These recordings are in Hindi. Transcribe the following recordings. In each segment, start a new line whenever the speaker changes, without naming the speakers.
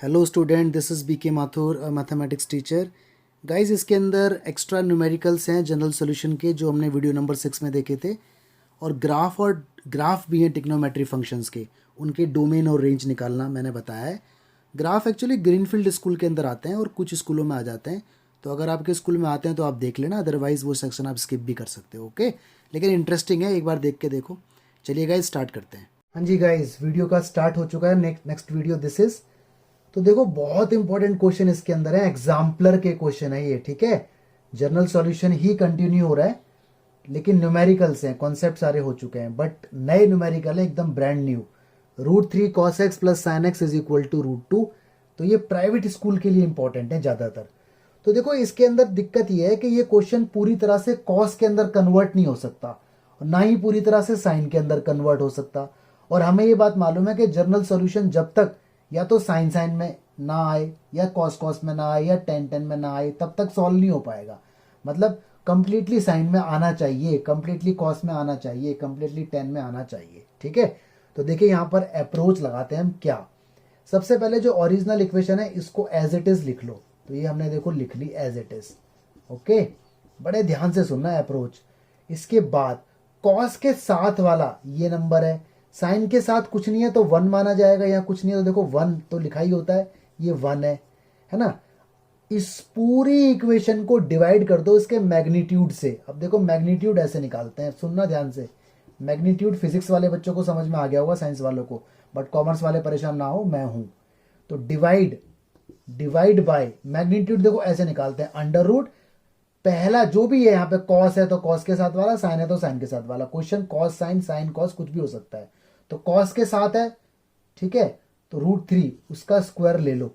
Hello student, this is BK Mathur, mathematics teacher. Guys, इसके अंदर एक्स्ट्रा न्यूमेरिकल्स हैं जनरल सॉल्यूशन के, जो हमने वीडियो नंबर 6 में देखे थे। और ग्राफ भी हैं टिग्नोमेट्री फंक्शंस के, उनके डोमेन और रेंज निकालना मैंने बताया है। ग्राफ एक्चुअली ग्रीनफील्ड स्कूल के अंदर आते हैं और कुछ स्कूलों में आ जाते हैं, तो अगर आपके स्कूल में आते हैं तो आप देख लेना, अदरवाइज़ वो सेक्शन आप स्किप भी कर सकते हो। ओके, लेकिन इंटरेस्टिंग है, एक बार देख के देखो। चलिए गाइस, स्टार्ट करते हैं। हाँ जी गाइस, वीडियो का स्टार्ट हो चुका है। Next video this is. तो देखो, बहुत इंपॉर्टेंट क्वेश्चन इसके अंदर है, एग्जाम्पलर के क्वेश्चन है ये, ठीक है। जनरल सॉल्यूशन ही कंटिन्यू हो रहा है, लेकिन न्यूमेरिकल्स हैं, कॉन्सेप्ट सारे हो चुके हैं, बट नए न्यूमेरिकल है, एकदम brand new. √3 cos x plus sine x is equal to √2। तो ये प्राइवेट स्कूल के लिए इंपॉर्टेंट है ज़्यादातर। तो देखो, इसके अंदर दिक्कत ये है कि ये क्वेश्चन पूरी तरह से कॉस के अंदर कन्वर्ट नहीं हो सकता, और ना ही पूरी तरह से साइन के अंदर कन्वर्ट हो सकता। और हमें ये बात मालूम है कि जनरल सॉल्यूशन जब तक या तो साइन साइन में ना आए, या कॉस कॉस में ना आए, या टेन टेन में ना आए, तब तक सॉल्व नहीं हो पाएगा। मतलब कंप्लीटली साइन में आना चाहिए, कंप्लीटली कॉस में आना चाहिए, कंप्लीटली टेन में आना चाहिए, ठीक है। तो देखिए, यहाँ पर अप्रोच लगाते हैं हम क्या। सबसे पहले जो ओरिजिनल इक्वेशन है, इसको एज इट इज लिख लो। तो ये हमने देखो लिख ली एज इट इज। ओके, बड़े ध्यान से सुनना है अप्रोच। इसके बाद कॉस के साथ वाला ये नंबर है, साइन के साथ कुछ नहीं है तो 1 माना जाएगा, या कुछ नहीं है तो देखो 1 तो लिखा ही होता है, ये 1 है ना। इस पूरी इक्वेशन को डिवाइड कर दो इसके मैग्नीट्यूड से। अब देखो, मैग्नीट्यूड ऐसे निकालते हैं, सुनना ध्यान से। मैग्नीट्यूड फिजिक्स वाले बच्चों को समझ में आ गया होगा, साइंस वालों को, बट कॉमर्स वाले परेशान ना हो, मैं हूं। तो डिवाइड बाय मैग्नीट्यूड, देखो ऐसे निकालते हैं, अंडर रूट पहला जो भी है, यहाँ पे कॉस है तो कॉस के साथ वाला, साइन है तो साइन के साथ वाला। Question cos sine, sine cos कुछ भी हो सकता है। तो कॉस के साथ है, ठीक है, तो √3 उसका स्क्वायर ले लो।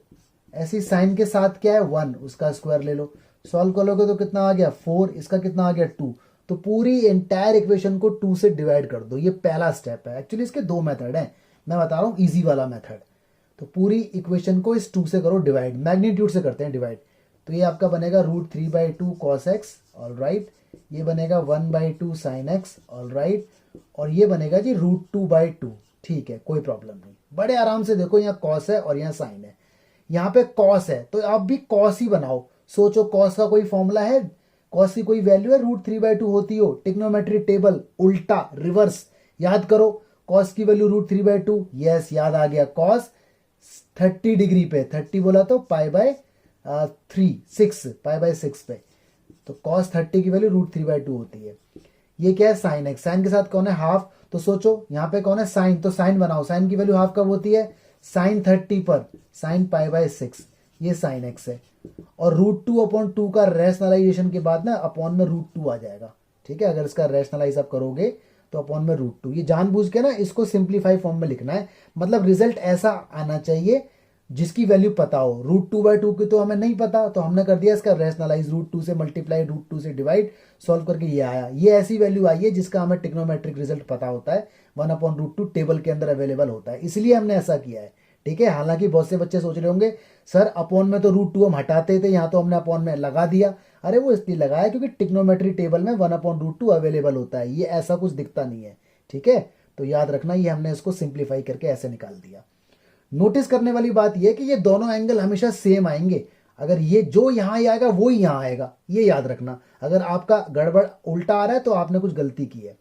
ऐसी साइन के साथ क्या है, 1, उसका स्क्वायर ले लो। सॉल्व करोगे तो कितना आ गया 4, इसका कितना आ गया 2। तो पूरी एंटायर इक्वेशन को 2 से डिवाइड कर दो। ये पहला स्टेप है। एक्चुअली इसके 2 मेथड हैं, मैं बता रहा हूँ इजी वाला मेथड। तो पूरी इक्वेशन को इस 2 से करो डिवाइड, मैग्नीट्यूड से करते हैं डिवाइड। तो ये आपका बनेगा √3/2 cos x, ऑल राइट। ये बनेगा 1/2 sin x, ऑल राइट। और ये बनेगा जी √2/2, ठीक है, कोई प्रॉब्लम नहीं। बड़े आराम से देखो, यहाँ कॉस है और यहाँ साइन है। यहाँ पे कॉस है तो आप भी कॉस ही बनाओ। सोचो, कॉस का कोई फॉर्मूला है, कॉस की कोई वैल्यू है, √3/2 होती हो। टिग्नोमेट्री टेबल उल्टा रिवर्स याद करो। कॉस की वैल्यू √3/2, यस याद आ गया। कॉस 30 डिग्री पे, 30 बोला तो पाई/6 पे, तो कॉस 30 की वैल्यू √3/2 होती है। ये क्या है, साइन एक्स। साइन के साथ कौन है, हाफ। तो सोचो यहाँ पे कौन है, साइन, तो साइन बनाओ। साइन की वैल्यू हाफ कब होती है, साइन 30 पर, साइन पाई/6, ये साइन एक्स है। और √2/2 का रैशनलाइजेशन के बाद ना अपॉन में √2 आ जाएगा, ठीक है। अगर इसका रैशनलाइज आप करोगे तो अपॉन में √2। ये जानबूझ के ना इसको सिंप्लीफाई फॉर्म में लिखना है, मतलब रिजल्ट ऐसा आना चाहिए जिसकी वैल्यू पता हो। √2/2 की तो हमें नहीं पता, तो हमने कर दिया इसका रैशनलाइज, √2 से मल्टीप्लाई, √2 से डिवाइड, सॉल्व करके ये आया। ये ऐसी वैल्यू आई है जिसका हमें टिग्नोमेट्रिक रिजल्ट पता होता है, 1/√2 टेबल के अंदर अवेलेबल होता है, इसलिए हमने ऐसा किया है, ठीक है। हालांकि बहुत से बच्चे सोच रहे होंगे, सर अपॉन में तो √2 हम हटाते थे, यहाँ तो हमने अपॉन में लगा दिया। अरे वो इसलिए लगाया क्योंकि टिग्नोमेट्री टेबल में 1/√2 अवेलेबल होता है, ये ऐसा कुछ दिखता नहीं है, ठीक है। तो याद रखना, ये हमने इसको सिंप्लीफाई करके ऐसे निकाल दिया। नोटिस करने वाली बात यह है कि ये दोनों एंगल हमेशा सेम आएंगे। अगर ये जो यहां आएगा वो ही यहां आएगा, ये याद रखना। अगर आपका गड़बड़ उल्टा आ रहा है तो आपने कुछ गलती की है।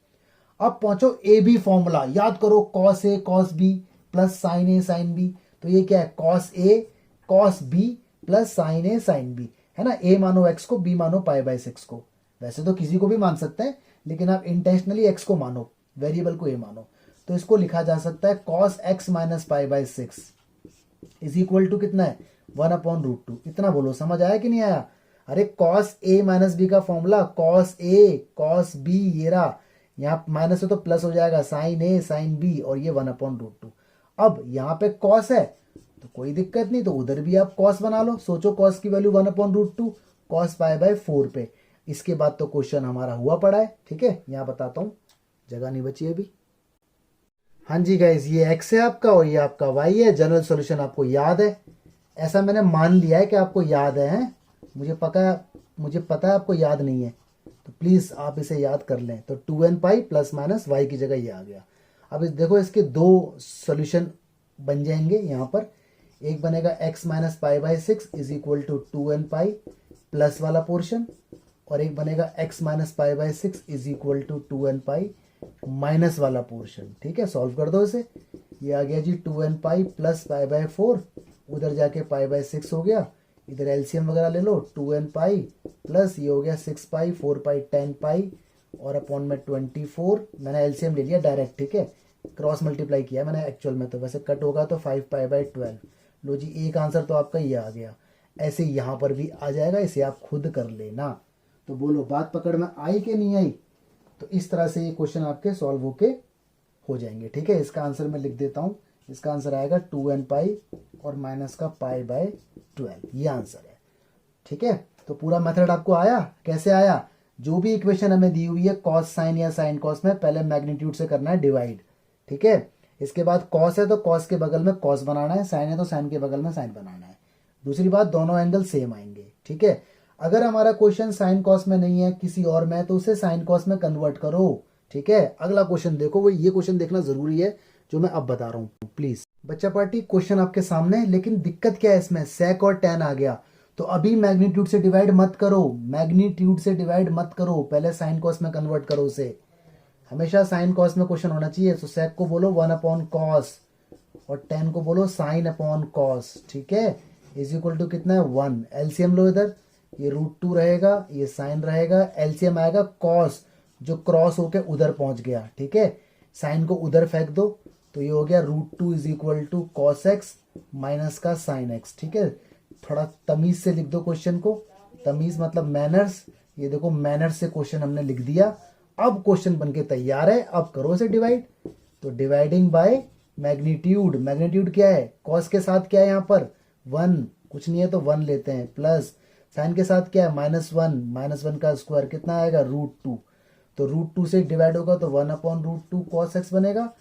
अब पहुंचो ए बी फॉर्मूला, याद करो, cos A cos B plus sign A sine B. तो ये क्या है, cos A cos B plus sign A sine B, है ना। ए मानो एक्स को, बी मानो पाई/6 को। वैसे तो किसी को भी मान सकते हैं, लेकिन आप इंटेंशनली एक्स को मानो, वेरिएबल को ए मानो। तो इसको लिखा जा सकता है कॉस एक्स माइनस पाई/6 इज इक्वल टू कितना है, 1/√2। इतना बोलो, समझ आया कि नहीं आया। अरे कॉस ए माइनस बी का formula, cos A cos B, ये रहा, यहाँ माइनस है तो प्लस हो जाएगा, साइन ए साइन बी, और ये 1/√2। अब यहाँ पे कॉस है तो कोई दिक्कत नहीं, तो उधर भी आप कॉस बना लो। सोचो कॉस की वैल्यू 1/√2, कॉस पाई/4 पे। इसके बाद तो क्वेश्चन हमारा हुआ पड़ा है, ठीक है। यहाँ बताता हूँ, जगह नहीं बची अभी। हाँ जी गाइज, ये एक्स है आपका और ये आपका वाई है। जनरल सॉल्यूशन आपको याद है, ऐसा मैंने मान लिया है कि आपको याद है, हैं? मुझे पता है आपको याद नहीं है, तो प्लीज़ आप इसे याद कर लें। तो 2n pi plus minus Y की जगह ये आ गया। अब देखो, इसके दो सॉल्यूशन बन जाएंगे यहाँ पर। एक बनेगा x minus pi by 6 is equal to 2n pi plus वाला पोर्शन, और एक बनेगा x minus pi by 6 is equal to 2n pi minus वाला पोर्शन। ठीक है, सॉल्व कर दो इसे। ये आ गया जी 2n pi plus pi by 4, उधर जाके पाई बाई 6 हो गया, इधर एलसीएम वगैरह ले लो, 2n पाई प्लस ये हो गया 6 पाई 4 पाई 10 पाई और अपॉन में 24। मैंने एलसीएम ले लिया डायरेक्ट, ठीक है, क्रॉस मल्टीप्लाई किया मैंने एक्चुअल में, तो वैसे कट होगा तो 5 पाई बाई 12। लो जी, एक आंसर तो आपका ये आ गया। ऐसे यहाँ पर भी आ जाएगा, इसे आप खुद कर लेना। तो बोलो बात पकड़ में आई कि नहीं आई? तो इस तरह से ये क्वेश्चन आपके सॉल्व होके हो जाएंगे। ठीक है, इसका आंसर मैं लिख देता हूँ। इसका आंसर आएगा 2n पाई और माइनस का पाई बाय 12, ये आंसर है। ठीक है, तो पूरा मेथड आपको आया? कैसे आया? जो भी इक्वेशन हमें दी हुई है कॉस साइन या साइन कॉस में, पहले मैग्नीट्यूड से करना है डिवाइड। ठीक है, इसके बाद कॉस है तो कॉस के बगल में कॉस बनाना है, साइन है तो साइन के बगल में साइन बनाना है। दूसरी बात, दोनों एंगल सेम आएंगे। ठीक है, अगर हमारा क्वेश्चन साइन कॉस में नहीं है, किसी और में है, तो उसे साइन कॉस में कन्वर्ट करो। ठीक है, अगला क्वेश्चन देखो, वो ये क्वेश्चन देखना जरूरी है जो मैं अब बता रहा हूँ प्लीज। बच्चा पार्टी क्वेश्चन आपके सामने है, लेकिन दिक्कत क्या है इसमें, सेक और टेन आ गया। तो अभी मैग्नीट्यूड से डिवाइड मत करो, मैग्नीट्यूड से डिवाइड मत करो, पहले साइन कॉस में कन्वर्ट करो उसे। हमेशा साइन कॉस में क्वेश्चन होना चाहिए। तो सेक को बोलो 1 अपॉन कॉस और टेन को बोलो साइन अपॉन कॉस। ठीक है, इज इक्वल टू कितना है 1। एलसीएम लो इधर, ये √2 रहेगा, ये साइन रहेगा, एलसीएम आएगा कॉस जो क्रॉस होके उधर पहुंच गया। ठीक है, साइन को उधर फेंक दो, तो ये हो गया √2 is equal to cos x minus का साइन एक्स। ठीक है, थोड़ा तमीज से लिख दो क्वेश्चन को, तमीज मतलब मैनर्स। ये देखो मैनर्स से क्वेश्चन हमने लिख दिया। अब क्वेश्चन बनके तैयार है, अब करो इसे डिवाइड। तो डिवाइडिंग बाय मैग्नीट्यूड, मैग्नीट्यूड क्या है, कॉस के साथ क्या है यहाँ पर 1, कुछ नहीं है तो 1 लेते हैं, प्लस साइन के साथ क्या है -1, -1 का स्क्वायर कितना आएगा √2। तो √2 से डिवाइड होगा तो 1 अपॉन √2 कॉस एक्स बनेगा,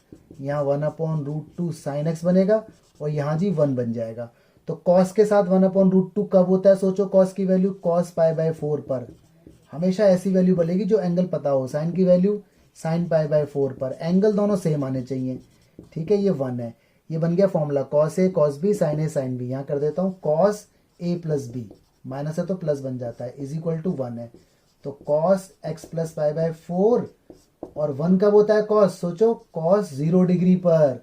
यहाँ 1 अपॉन √2 साइन एक्स बनेगा, और यहाँ जी 1 बन जाएगा। तो कॉस के साथ 1 अपॉन √2 कब होता है, सोचो, कॉस की वैल्यू कॉस पाई बाय 4 पर। हमेशा ऐसी वैल्यू बनेगी जो एंगल पता हो। साइन की वैल्यू साइन पाई बाय 4 पर, एंगल दोनों सेम आने चाहिए। ठीक है, ये 1 है, ये बन गया formula cos A cos B sign A sine B. यहाँ कर देता हूँ cos A plus B, minus है तो प्लस बन जाता है, इज इक्वल टू 1 है। तो cos x plus pi by 4, और 1 कब होता है कॉस, सोचो, कॉस 0 डिग्री पर।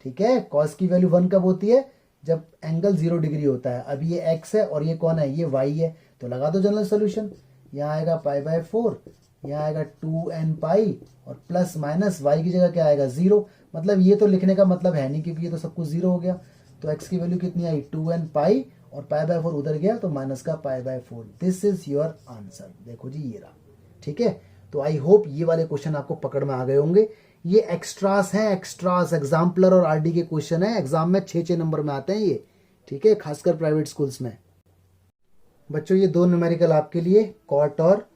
ठीक है, कॉस की वैल्यू 1 कब होती है, जब एंगल 0 डिग्री होता है। अब ये x है और ये कौन है, ये y है। तो लगा दो जनरल सोल्यूशन, यहाँ आएगा पाई बाय 4, यहाँ आएगा 2n पाई, और प्लस माइनस y की जगह क्या आएगा 0। मतलब ये तो लिखने का मतलब है नहीं, क्योंकि ये तो सब कुछ 0 हो गया। तो x की वैल्यू कितनी आई 2n पाई, और पाई बाय 4 उधर गया तो माइनस का पाई by 4। This is your answer. देखो जी, ये रहा। ठीक है, तो आई होप ये वाले क्वेश्चन आपको पकड़ में आ गए होंगे। ये एक्स्ट्रास हैं, एक्स्ट्रास एग्जाम्पलर और आरडी के क्वेश्चन है, एग्जाम में 6-6 नंबर में आते हैं ये। ठीक है, खासकर प्राइवेट स्कूल्स में। बच्चों, ये 2 न्यूमेरिकल आपके लिए, कॉट और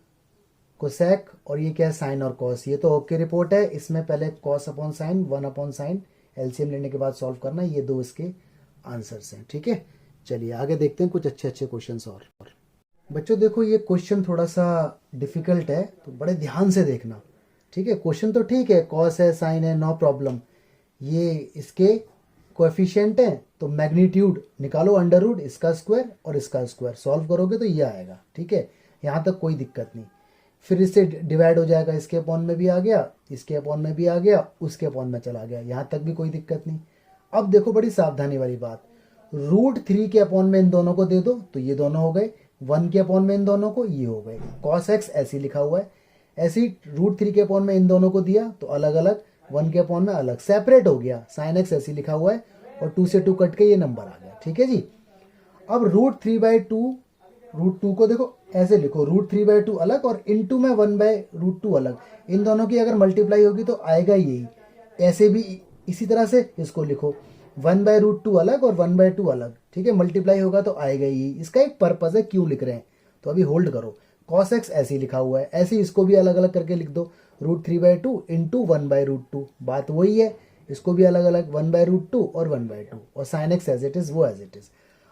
कोसेक, और ये क्या है साइन और कॉस। ये तो ओके रिपोर्ट है। इसमें पहले cos upon sine, 1 upon sine, LCM लेने के बाद सॉल्व करना। ये 2 इसके आंसर्स हैं। ठीक है, चलिए आगे देखते हैं कुछ अच्छे अच्छे क्वेश्चन और। बच्चों देखो, ये क्वेश्चन थोड़ा सा डिफिकल्ट है, तो बड़े ध्यान से देखना। ठीक है, क्वेश्चन तो ठीक है, कॉस है साइन है, नो प्रॉब्लम। ये इसके कोएफिशिएंट है, तो मैग्नीट्यूड निकालो, अंडर रूट इसका स्क्वायर और इसका स्क्वायर, सॉल्व करोगे तो ये आएगा। ठीक है, यहाँ तक कोई दिक्कत नहीं। फिर इससे डिवाइड हो जाएगा, इसके अपॉन में भी आ गया, इसके अपॉन में भी आ गया, उसके अपॉन में चला गया, यहाँ तक भी कोई दिक्कत नहीं। अब देखो बड़ी सावधानी वाली बात, √3 के अपॉन में इन दोनों को दे दो तो ये दोनों हो गए, 1 के अपॉन में इन दोनों को ये हो गए। कॉस एक्स ऐसे लिखा हुआ है, ऐसे ही √3 के अपॉन में इन दोनों को दिया तो अलग अलग, 1 के अपॉन में अलग, सेपरेट हो गया। साइन एक्स ऐसे लिखा हुआ है, और 2 से 2 कट के ये नंबर आ गया। ठीक है जी, अब √3/2, √2 को देखो ऐसे लिखो, √3/2 अलग और इनटू में 1/√2 अलग। इन दोनों की अगर मल्टीप्लाई होगी तो आएगा यही। ऐसे भी इसी तरह से इसको लिखो, 1/√2 अलग और 1/2 अलग। ठीक है, मल्टीप्लाई होगा तो आएगा यही। इसका एक पर्पज है, क्यों लिख रहे हैं, तो अभी होल्ड करो। कॉस एक्स ऐसे ही लिखा हुआ है, ऐसे ही इसको भी अलग अलग करके लिख दो, √3/2 इंटू 1/√2, बात वही है। इसको भी अलग अलग, 1/√2 और 1/2, और sine x as it is वो एज इट इज।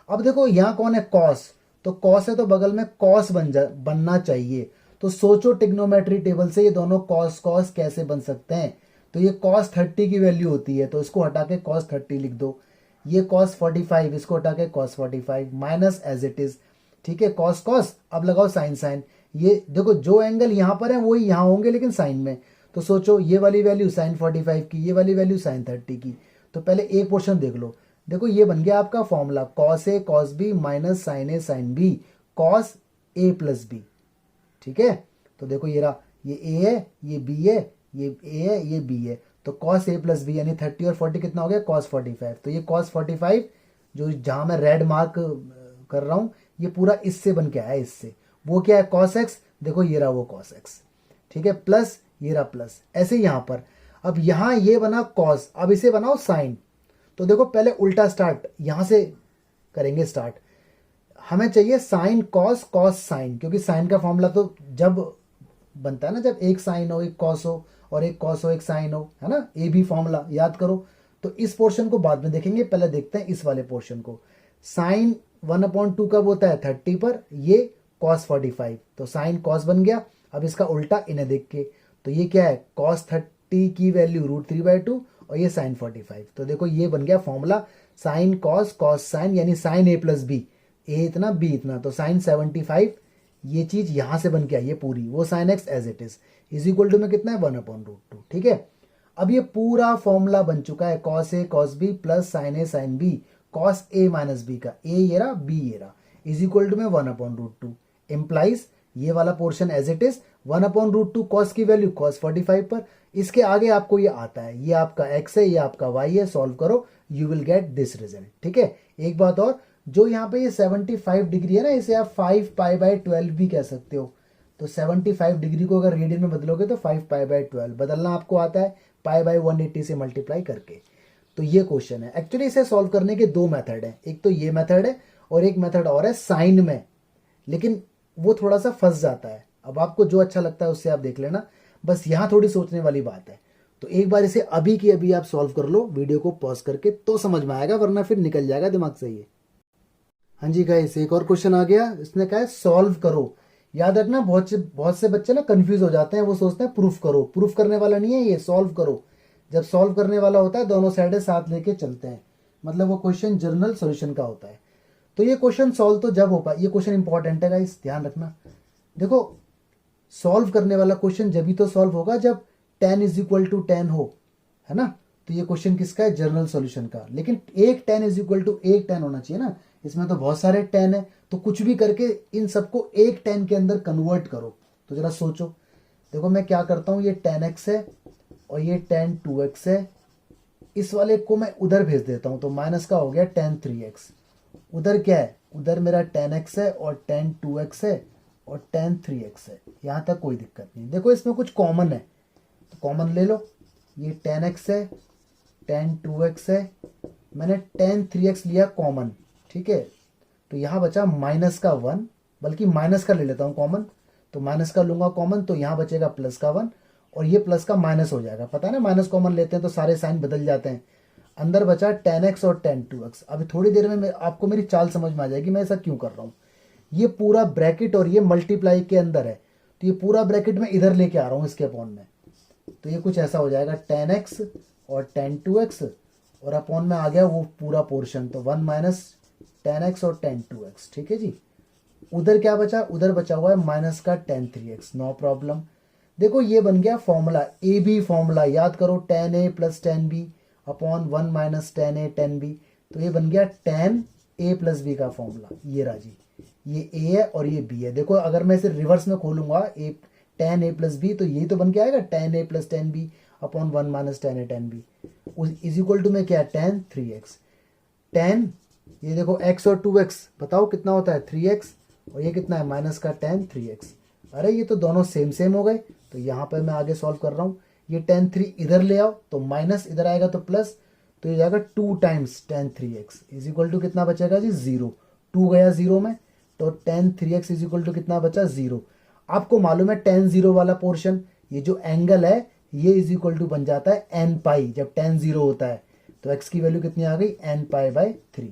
अब देखो यहाँ कौन है कॉस, तो कॉस है तो बगल में कॉस बनना चाहिए। तो सोचो टिग्नोमेट्री टेबल से ये दोनों कॉस कॉस कैसे बन सकते हैं। तो ये cos 30 की वैल्यू होती है, तो इसको हटा के cos 30 लिख दो। ये cos 45, इसको हटा के cos 45 minus as it is, ठीक है, cos cos, अब लगाओ साइन साइन, ये देखो जो एंगल यहाँ पर है वही यहाँ होंगे लेकिन साइन में, तो सोचो ये वाली वैल्यू साइन 45 की, ये वाली वैल्यू साइन 30 की, तो पहले एक पोर्शन देख लो। देखो ये बन गया आपका formula cos a cos b minus sine a sine b cos a plus b, ठीक है। तो देखो ये रहा, ये a है, ये b है, ये a है, ये b है, तो cos a प्लस b यानी 30 और 40 कितना हो गया cos 45। तो ये cos 45 जो जहां मैं रेड मार्क कर रहा हूं, ये पूरा इससे बन के आया है, इससे। वो क्या है cos x, देखो ये रहा वो cos x, ठीक है, प्लस ये रहा प्लस, ऐसे यहां पर। अब यहां ये बना cos, अब इसे बनाओ साइन। तो देखो पहले उल्टा स्टार्ट यहां से करेंगे स्टार्ट, हमें चाहिए साइन कॉस कॉस साइन, क्योंकि साइन का फॉर्मूला तो जब बनता है ना, जब एक साइन हो एक कॉस हो और एक कॉस हो एक साइन हो, है ना, ए बी फॉर्मूला याद करो। तो इस पोर्शन को बाद में देखेंगे, पहले देखते हैं इस वाले पोर्शन को। साइन 1/2 कब होता है 30 पर, ये कॉस 45, तो साइन कॉस बन गया। अब इसका उल्टा इन्हें देख के, तो ये क्या है कॉस 30 की वैल्यू √3/2 और ये साइन 45। तो देखो ये बन गया formula sine cos cos sign, यानी साइन a प्लस बी, ए इतना बी इतना, तो साइन 75 ये चीज यहां से बन के आई है पूरी, वो sine x as it is equal to में कितना है 1/√2, ठीक है। अब ये पूरा फॉर्मूला बन चुका है cos A cos B plus sign A sine B cos A minus B का, ए ये रहा बी ये रहा, इज इक्वल टू में 1/√2 इम्प्लाइज ये वाला portion as it is 1/√2 cos की वैल्यू कॉस 45 पर। इसके आगे आपको ये आता है, ये आपका x है, ये आपका y है, सॉल्व करो you will get this result, ठीक है। एक बात और, जो यहाँ पे ये 75 डिग्री है ना, इसे आप 5π/12 भी कह सकते हो। तो 75 डिग्री को अगर रेडियन में बदलोगे तो 5π/12 बदलना आपको आता है π/180 से मल्टीप्लाई करके। तो ये क्वेश्चन है। एक्चुअली इसे सॉल्व करने के दो मेथड है, एक तो ये मेथड है और एक मेथड और है साइन में, लेकिन वो थोड़ा सा फंस जाता है। अब आपको जो अच्छा लगता है उससे आप देख लेना, बस यहाँ थोड़ी सोचने वाली बात है। तो एक बार इसे अभी की अभी आप सॉल्व कर लो वीडियो को पॉज करके, तो समझ में आएगा, वरना फिर निकल जाएगा दिमाग से ये। हाँ जी गाइस, एक और क्वेश्चन आ गया, इसने कहा है सॉल्व करो। याद रखना बहुत से बच्चे ना कंफ्यूज हो जाते हैं, वो सोचते हैं प्रूफ करो, प्रूफ करने वाला नहीं है ये, सॉल्व करो। जब सॉल्व करने वाला होता है दोनों साइडें साथ लेके चलते हैं, मतलब वो क्वेश्चन जनरल सोल्यूशन का होता है। तो ये क्वेश्चन सॉल्व तो जब हो पाए, ये क्वेश्चन इंपॉर्टेंट है गाइस, ध्यान रखना। देखो सॉल्व करने वाला क्वेश्चन जब भी तो सॉल्व होगा जब 10 = 10 हो, है ना। तो ये क्वेश्चन किसका है, जनरल सॉल्यूशन का। लेकिन एक 10 = एक 10 होना चाहिए ना, इसमें तो बहुत सारे 10 है, तो कुछ भी करके इन सबको एक 10 के अंदर कन्वर्ट करो। तो जरा सोचो, देखो मैं क्या करता हूँ, ये 10x है और ये 10 2x है, इस वाले को मैं उधर भेज देता हूँ, तो माइनस का हो गया 10 3x। उधर क्या है, उधर मेरा 10x है और 10 2x है और 10 3x है, यहाँ तक कोई दिक्कत नहीं। देखो इसमें कुछ कॉमन है, तो कॉमन ले लो, ये 10x है 10 2x है, मैंने 10 3x लिया कॉमन, ठीक है। तो यहाँ बचा माइनस का 1, बल्कि माइनस का ले लेता हूँ कॉमन, तो माइनस का लूंगा कॉमन, तो यहाँ बचेगा प्लस का 1 और ये प्लस का माइनस हो जाएगा। पता है ना, माइनस कॉमन लेते हैं तो सारे साइन बदल जाते हैं। अंदर बचा 10x और 10 2x। अभी थोड़ी देर में आपको मेरी चाल समझ में आ जाएगी मैं ऐसा क्यों कर रहा हूँ। ये पूरा ब्रैकेट और ये मल्टीप्लाई के अंदर है, तो ये पूरा ब्रैकेट मैं इधर लेके आ रहा हूँ इसके अपॉन में, तो ये कुछ ऐसा हो जाएगा 10x और 10 2x और अपॉन में आ गया वो पूरा पोर्शन, तो 1 - 10x और 10 2x, ठीक है जी। उधर क्या बचा, उधर बचा हुआ है माइनस का 10 3x, नो प्रॉब्लम। देखो ये बन गया फॉर्मूला, ए बी फॉर्मूला याद करो, 10a + 10b upon 1 - 10a 10b, तो ये बन गया 10a + b का फॉर्मूला। ये रहा जी, ये a है और ये b है। देखो अगर मैं इसे रिवर्स में खोलूंगा, 10a + b, तो यही तो बन के आएगा 10a + 10b upon 1 - 10a 10b is equal to में क्या है 10 3x। 10 ये देखो x और 2x बताओ कितना होता है 3x, और ये कितना है माइनस का 10 3x। अरे ये तो दोनों सेम सेम हो गए, तो यहाँ पर मैं आगे सॉल्व कर रहा हूँ। ये 10 3 इधर ले आओ तो माइनस, इधर आएगा तो प्लस, तो ये जाएगा 2 times 10 3x is equal to कितना बचेगा जी 0। 2 गया 0 में, तो 10 3x इज इक्वल टू कितना बचा 0। आपको मालूम है 10 0 वाला पोर्शन, ये जो एंगल है ये इज इक्वल टू बन जाता है n π, जब 10 0 होता है तो x की वैल्यू कितनी आ गई n π/3।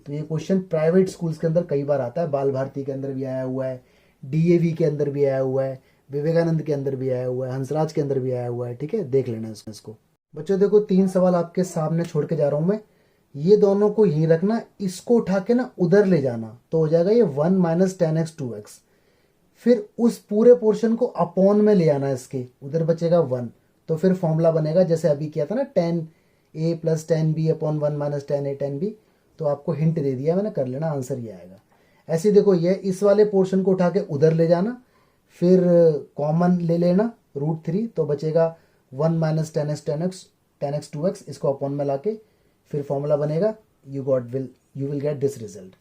तो ये क्वेश्चन प्राइवेट स्कूल्स के अंदर कई बार आता है, बाल भारती के अंदर भी आया हुआ है, DAV के अंदर भी आया हुआ है, विवेकानंद के अंदर भी आया हुआ है, हंसराज के अंदर भी आया हुआ है, ठीक है, देख लेना इसको। बच्चों देखो 3 सवाल आपके सामने छोड़ के जा रहा हूं मैं, ये दोनों को यहीं रखना, इसको उठा के ना उधर ले जाना, तो हो जाएगा ये 1 minus tan x two x. फिर उस पूरे पोर्शन को अपॉन में ले आना, इसके उधर बचेगा 1। तो फिर फॉर्मूला बनेगा जैसे अभी किया था ना, tan A plus tan B upon 1 minus tan A tan B. तो आपको हिंट दे दिया मैंने, कर लेना, आंसर ये आएगा। ऐसे ही देखो, ये इस वाले पोर्शन को उठा के उधर ले जाना, फिर कॉमन ले लेना √3, तो बचेगा 1 minus tan x two x, इसको अपॉन में लाके फिर फॉर्मूला बनेगा, you will get this result.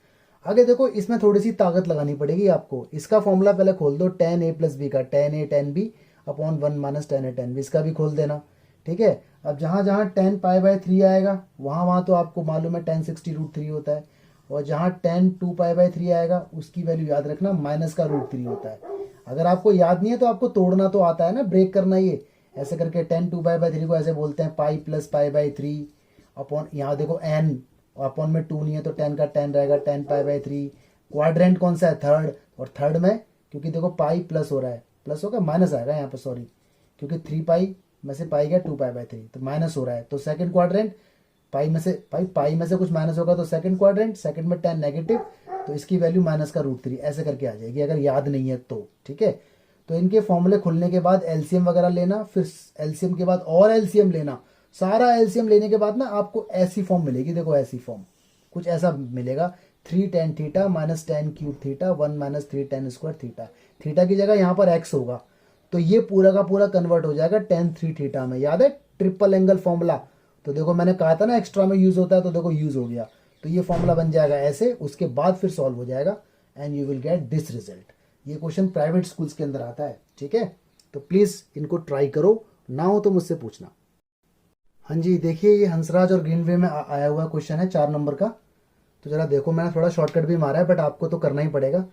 आगे देखो, इसमें थोड़ी सी ताकत लगानी पड़ेगी आपको। इसका फॉर्मूला पहले खोल दो, टेन ए प्लस बी का, tan A tan B upon 1 minus tan A tan B, इसका भी खोल देना। ठीक है, अब जहाँ जहाँ टेन पाई बाय 3 आएगा वहाँ वहाँ तो आपको मालूम है टेन 60 √3 होता है, और जहाँ टेन 2 पाई बाय 3 आएगा उसकी वैल्यू याद रखना, माइनस का √3 होता है। अगर आपको याद नहीं है तो आपको तोड़ना तो आता है ना, ब्रेक करना, ये ऐसे करके 10 2 पाई बाय 3 को ऐसे बोलते हैं pi plus pi by 3 upon, यहाँ देखो एन, अपॉन में 2 नहीं है तो 10 का 10 रहेगा, 10 पाई बाय 3। क्वाड्रेंट कौन सा है, थर्ड, और थर्ड में क्योंकि देखो पाई प्लस हो रहा है, प्लस होगा माइनस आएगा यहाँ पर, सॉरी, क्योंकि 3 पाई में से पाई गया 2 पाई बाय 3 तो माइनस हो रहा है, तो सेकंड क्वाड्रेंट, पाई में से कुछ माइनस होगा तो सेकंड क्वाड्रेंट, सेकंड में 10 नेगेटिव, तो इसकी वैल्यू माइनस का √3 ऐसे करके आ जाएगी अगर याद नहीं है तो। ठीक है, तो इनके फॉर्मूले खुलने के बाद एलसीएम वगैरह लेना, फिर एलसीएम के बाद और एलसीएम लेना। सारा एलसीएम लेने के बाद ना आपको ऐसी फॉर्म मिलेगी, देखो ऐसी फॉर्म, कुछ ऐसा मिलेगा, 3 tan theta minus ten cube theta 1 minus 3 tan square theta. Theta की जगह यहाँ पर एक्स होगा, तो ये पूरा का पूरा कन्वर्ट हो जाएगा tan 3 थीटा में। याद है ट्रिपल एंगल फॉर्मूला, तो देखो मैंने कहा था ना एक्स्ट्रा में यूज होता है, तो देखो यूज हो गया, तो ये फॉर्मूला बन जाएगा ऐसे, उसके बाद फिर सॉल्व हो जाएगा and you will get this result. ये क्वेश्चन प्राइवेट स्कूल्स के अंदर आता है। ठीक है, तो प्लीज इनको ट्राई करो, ना हो तो मुझसे पूछना। हाँ जी, देखिए ये हंसराज और ग्रीनवे में आया हुआ क्वेश्चन है 4 नंबर का। तो जरा देखो, मैंने थोड़ा शॉर्टकट भी मारा है बट आपको तो करना ही पड़ेगा।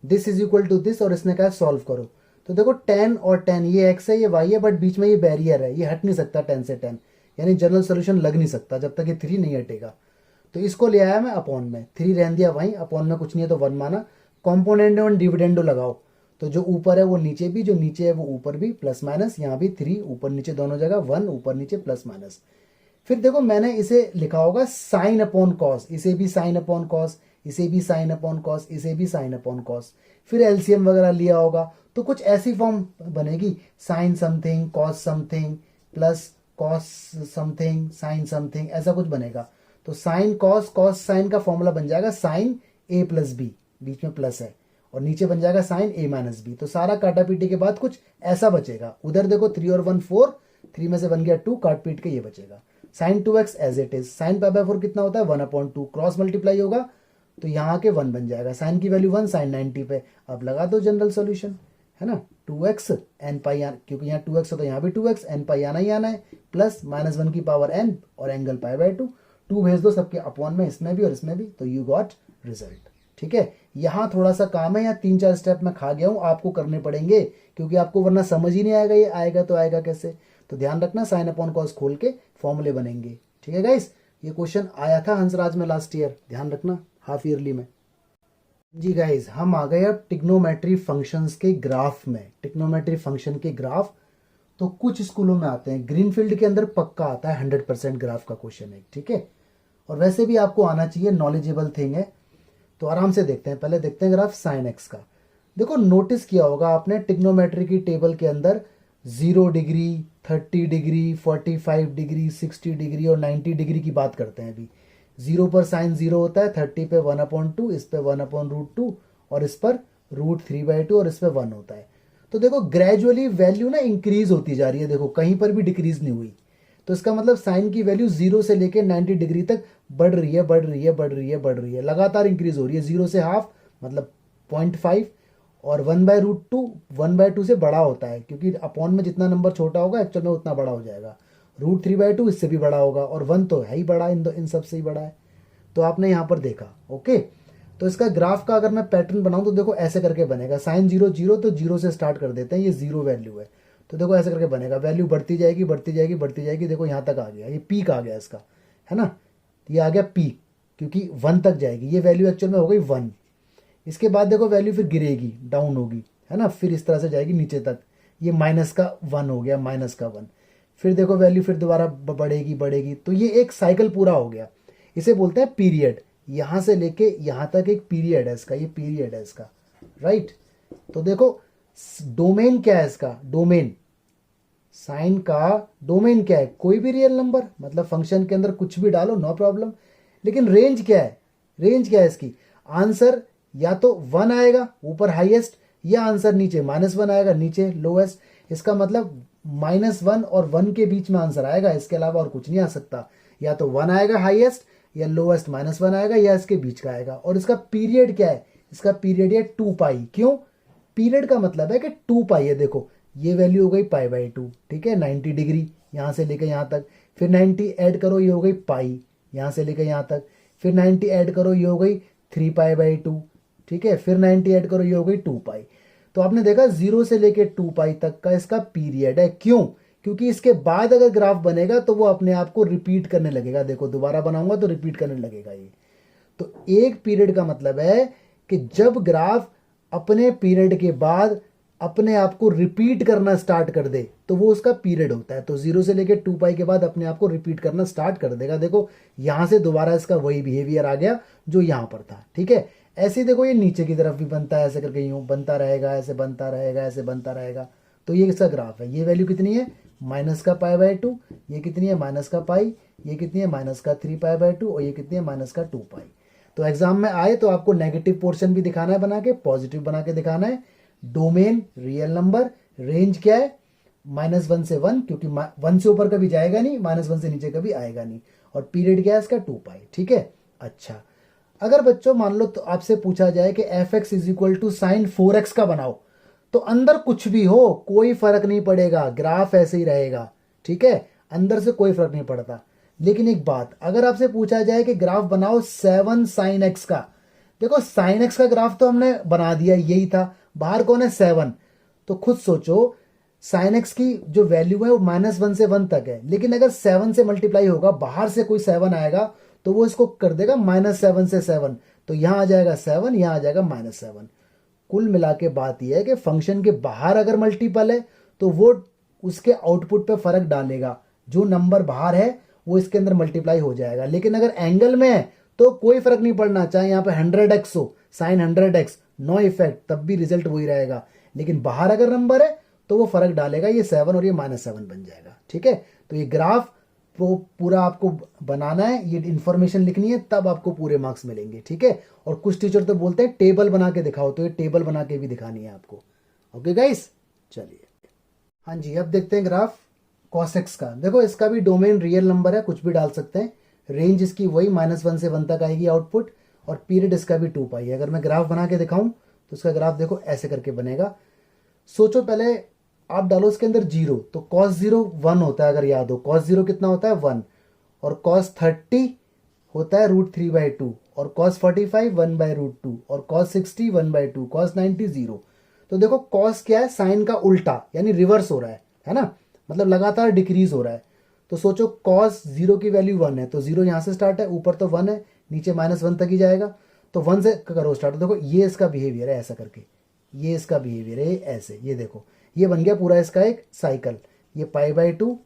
This is equal to this, और इसने कहा सॉल्व करो। तो देखो 10 और 10, ये एक्स है ये वाई है, बट बीच में ये बैरियर है, ये हट नहीं सकता 10 से 10, यानी जनरल सोल्यूशन लग नहीं सकता जब तक ये 3 नहीं हटेगा। तो इसको ले आया मैं अपॉन में, 3 रहने दिया वहीं, अपॉन में कुछ नहीं है तो 1 माना। कॉम्पोनेंट और डिविडेंडो लगाओ, तो जो ऊपर है वो नीचे भी, जो नीचे है वो ऊपर भी, प्लस माइनस, यहाँ भी 3 ऊपर नीचे दोनों जगह, 1 ऊपर नीचे प्लस माइनस। फिर देखो मैंने इसे लिखा होगा साइन अपॉन कॉस, इसे भी साइन अपॉन कॉस, इसे भी साइन अपॉन कॉस, इसे भी साइन अपॉन कॉस। फिर एलसीएम वगैरह लिया होगा तो कुछ ऐसी फॉर्म बनेगी, sine something cos something plus cos something sine something, ऐसा कुछ बनेगा। तो साइन कॉस, कॉस साइन का फॉर्मूला बन जाएगा साइन ए प्लस बी, बीच में प्लस है, और नीचे बन जाएगा साइन ए माइनस बी। तो सारा काटा पीटी के बाद कुछ ऐसा बचेगा। उधर देखो 3 और 1 4, 3 में से बन गया 2, काट पीट के ये बचेगा। Sine 2x as it is, sine pi by 4 कितना होता है 1/2, क्रॉस मल्टीप्लाई होगा तो यहाँ के 1 बन जाएगा, साइन की वैल्यू 1, साइन 90 पे। अब लगा दो जनरल सॉल्यूशन, है ना, 2x n पाई, क्योंकि यहाँ 2x है तो यहाँ भी 2x, n पाई आना ही आना है, प्लस -1 की पावर n और एंगल पाई बाय 2, 2 भेज दो सबके अपॉन में, इसमें भी और इसमें भी, तो यू गॉट रिजल्ट। ठीक है, यहाँ थोड़ा सा काम है, यहाँ 3-4 स्टेप मैं खा गया हूँ, आपको करने पड़ेंगे क्योंकि आपको वरना समझ ही नहीं आएगा, ये आएगा तो आएगा कैसे। तो ध्यान रखना, साइन अपॉन कॉस खोल के फॉर्मूले बनेंगे। ठीक है गाइस, ये क्वेश्चन आया था हंसराज में लास्ट ईयर, ध्यान रखना, हाफ ईयरली में। जी गाइस, हम आ गए अब टिग्नोमेट्री फंक्शंस के ग्राफ में। टिग्नोमेट्री फंक्शन के ग्राफ तो कुछ स्कूलों में आते हैं, ग्रीनफील्ड के अंदर पक्का आता है 100% ग्राफ का क्वेश्चन है। ठीक है, और वैसे भी आपको आना चाहिए, नॉलेजेबल थिंग है। तो आराम से देखते हैं, पहले देखते हैं ग्राफ साइन एक्स का। देखो नोटिस किया होगा आपने टिग्नोमेट्री की टेबल के अंदर 0 डिग्री, 30 डिग्री, 45 डिग्री, 60 डिग्री और 90 डिग्री की बात करते हैं। अभी 0 पर साइन 0 होता है, 30 पे 1/2, इस पे 1/√2 और इस पर √3/2 और इस पे 1 होता है। तो देखो ग्रेजुअली वैल्यू ना इंक्रीज होती जा रही है, देखो कहीं पर भी डिक्रीज नहीं हुई। तो इसका मतलब साइन की वैल्यू 0 से लेके 90 डिग्री तक बढ़ रही है, बढ़ रही है, बढ़ रही है, बढ़ रही है, लगातार इंक्रीज हो रही है। 0 से हाफ मतलब 0.5, और 1/√2 1/2 से बड़ा होता है, क्योंकि अपॉन में जितना नंबर छोटा होगा एक्चुअल में उतना बड़ा हो जाएगा। √3/2 इससे भी बड़ा होगा, और 1 तो है ही बड़ा, इन सब से ही बड़ा है। तो आपने यहाँ पर देखा। ओके, तो इसका ग्राफ का अगर मैं पैटर्न बनाऊं तो देखो ऐसे करके बनेगा, साइन 0 0, तो 0 से स्टार्ट कर देते हैं, ये 0 वैल्यू है, तो देखो ऐसे करके बनेगा, वैल्यू बढ़ती जाएगी बढ़ती जाएगी बढ़ती जाएगी, देखो यहाँ तक आ गया, ये पीक आ गया इसका, है ना, ये आ गया पीक, क्योंकि 1 तक जाएगी, ये वैल्यू एक्चुअल में हो गई 1। इसके बाद देखो वैल्यू फिर गिरेगी, डाउन होगी, है ना, फिर इस तरह से जाएगी नीचे तक, ये -1 हो गया, -1। फिर देखो वैल्यू फिर दोबारा बढ़ेगी बढ़ेगी, तो ये एक साइकिल पूरा हो गया। इसे बोलते हैं पीरियड। यहां से लेके यहां तक एक पीरियड है इसका, ये पीरियड है इसका, राइट। तो देखो डोमेन क्या है इसका, डोमेन, साइन का डोमेन क्या है, कोई भी रियल नंबर, मतलब फंक्शन के अंदर कुछ भी डालो, नो प्रॉब्लम। लेकिन रेंज क्या है, रेंज क्या है इसकी, आंसर या तो 1 आएगा ऊपर हाईएस्ट, या आंसर नीचे -1 आएगा नीचे लोएस्ट। इसका मतलब -1 और 1 के बीच में आंसर आएगा, इसके अलावा और कुछ नहीं आ सकता। या तो 1 आएगा हाईएस्ट, या लोएस्ट -1 आएगा, या इसके बीच का आएगा। और इसका पीरियड क्या है, इसका पीरियड है 2 पाई। क्यों, पीरियड का मतलब है कि 2 पाई है। देखो ये वैल्यू हो गई π/2, ठीक है, 90 डिग्री यहां से लेकर यहां तक। फिर 90 ऐड करो, ये हो गई पाई, यहां से लेकर यहां तक। फिर 90 ऐड करो, ये हो गई 3π/2, ठीक है। फिर 90 ऐड करो, ये हो गई 2 पाई। तो आपने देखा 0 से लेकर 2 पाई तक का इसका पीरियड है। क्यों, क्योंकि इसके बाद अगर ग्राफ बनेगा तो वो अपने आप को रिपीट करने लगेगा। देखो दोबारा बनाऊंगा तो रिपीट करने लगेगा ये। तो एक पीरियड का मतलब है कि जब ग्राफ अपने पीरियड के बाद अपने आप को रिपीट करना स्टार्ट कर दे तो वो उसका पीरियड होता है। तो 0 से लेकर 2 पाई के बाद अपने आप को रिपीट करना स्टार्ट कर देगा। देखो यहां से दोबारा इसका वही बिहेवियर आ गया जो यहां पर था, ठीक है। ऐसे ही देखो ये नीचे की तरफ भी बनता है, ऐसे करके यूं बनता रहेगा, ऐसे बनता रहेगा, ऐसे बनता रहेगा। तो ये इसका ग्राफ है। ये वैल्यू कितनी है, -π/2, ये कितनी है -π, ये कितनी है -3π/2, और ये कितनी है -2 पाई। तो एग्जाम में आए तो आपको नेगेटिव पोर्शन भी दिखाना है बना के, पॉजिटिव बना के दिखाना है। डोमेन रियल नंबर, रेंज क्या है -1 से 1, क्योंकि 1 से ऊपर कभी जाएगा नहीं, -1 से नीचे कभी आएगा नहीं। और पीरियड क्या है इसका 2 पाई, ठीक है। अच्छा, अगर बच्चों मान लो तो आपसे पूछा जाए कि fx = sin 4x का बनाओ, तो अंदर कुछ भी हो कोई फर्क नहीं पड़ेगा, ग्राफ ऐसे ही रहेगा, ठीक है, अंदर से कोई फर्क नहीं पड़ता। लेकिन एक बात, अगर आपसे पूछा जाए कि ग्राफ बनाओ 7 sin x का, देखो sin x का ग्राफ तो हमने बना दिया, यही था, बाहर कौन है 7। तो खुद सोचो sin x की जो वैल्यू है वो -1 से 1 तक है, लेकिन अगर 7 से मल्टीप्लाई होगा, बाहर से कोई 7 आएगा तो वो इसको कर देगा -7 से 7, तो यहां आ जाएगा 7, यहां आ जाएगा -7। कुल मिला के बात यह है कि फंक्शन के बाहर अगर मल्टीपल है तो वो उसके आउटपुट पे फर्क डालेगा, जो नंबर बाहर है वो इसके अंदर मल्टीप्लाई हो जाएगा। लेकिन अगर एंगल में है तो कोई फर्क नहीं पड़ना, चाहे यहाँ पे 100x हो, sin 100x, नो इफेक्ट, तब भी रिजल्ट वही रहेगा। लेकिन बाहर अगर नंबर है तो वो फर्क डालेगा, ये 7 और ये -7 बन जाएगा, ठीक है। तो ये ग्राफ वो पूरा आपको बनाना है, ये इन्फॉर्मेशन लिखनी है, तब आपको पूरे मार्क्स मिलेंगे, ठीक है। और कुछ टीचर तो बोलते हैं टेबल बना के दिखाओ, तो ये टेबल बना के भी दिखानी है आपको। ओके गाइस, चलिए हाँ जी, अब देखते हैं ग्राफ cos x का। देखो इसका भी डोमेन रियल नंबर है, कुछ भी डाल सकते हैं। रेंज इसकी वही -1 से 1 तक आएगी आउटपुट, और पीरियड इसका भी 2 पाई है। अगर मैं ग्राफ बना के दिखाऊं तो इसका ग्राफ देखो ऐसे करके बनेगा। सोचो पहले आप डालो इसके अंदर 0, तो cos 0 1 होता है, अगर याद हो cos 0 कितना होता है 1, और cos 30 होता है √3/2, और cos 45 1/√2, और cos 60 1/2, cos 90 0। तो देखो cos क्या है, साइन का उल्टा, यानी रिवर्स हो रहा है ना, मतलब लगातार डिक्रीज हो रहा है। तो सोचो cos 0 की वैल्यू 1 है, तो 0 यहां से स्टार्ट है, ऊपर तो 1 है, नीचे -1 तक ही जाएगा, तो 1 से करो स्टार्ट। देखो ये इसका बिहेवियर है, ऐसा करके ये इसका बिहेवियर है, ऐसे, ये देखो ये बन गया पूरा इसका एक साइकिल। ये π/2,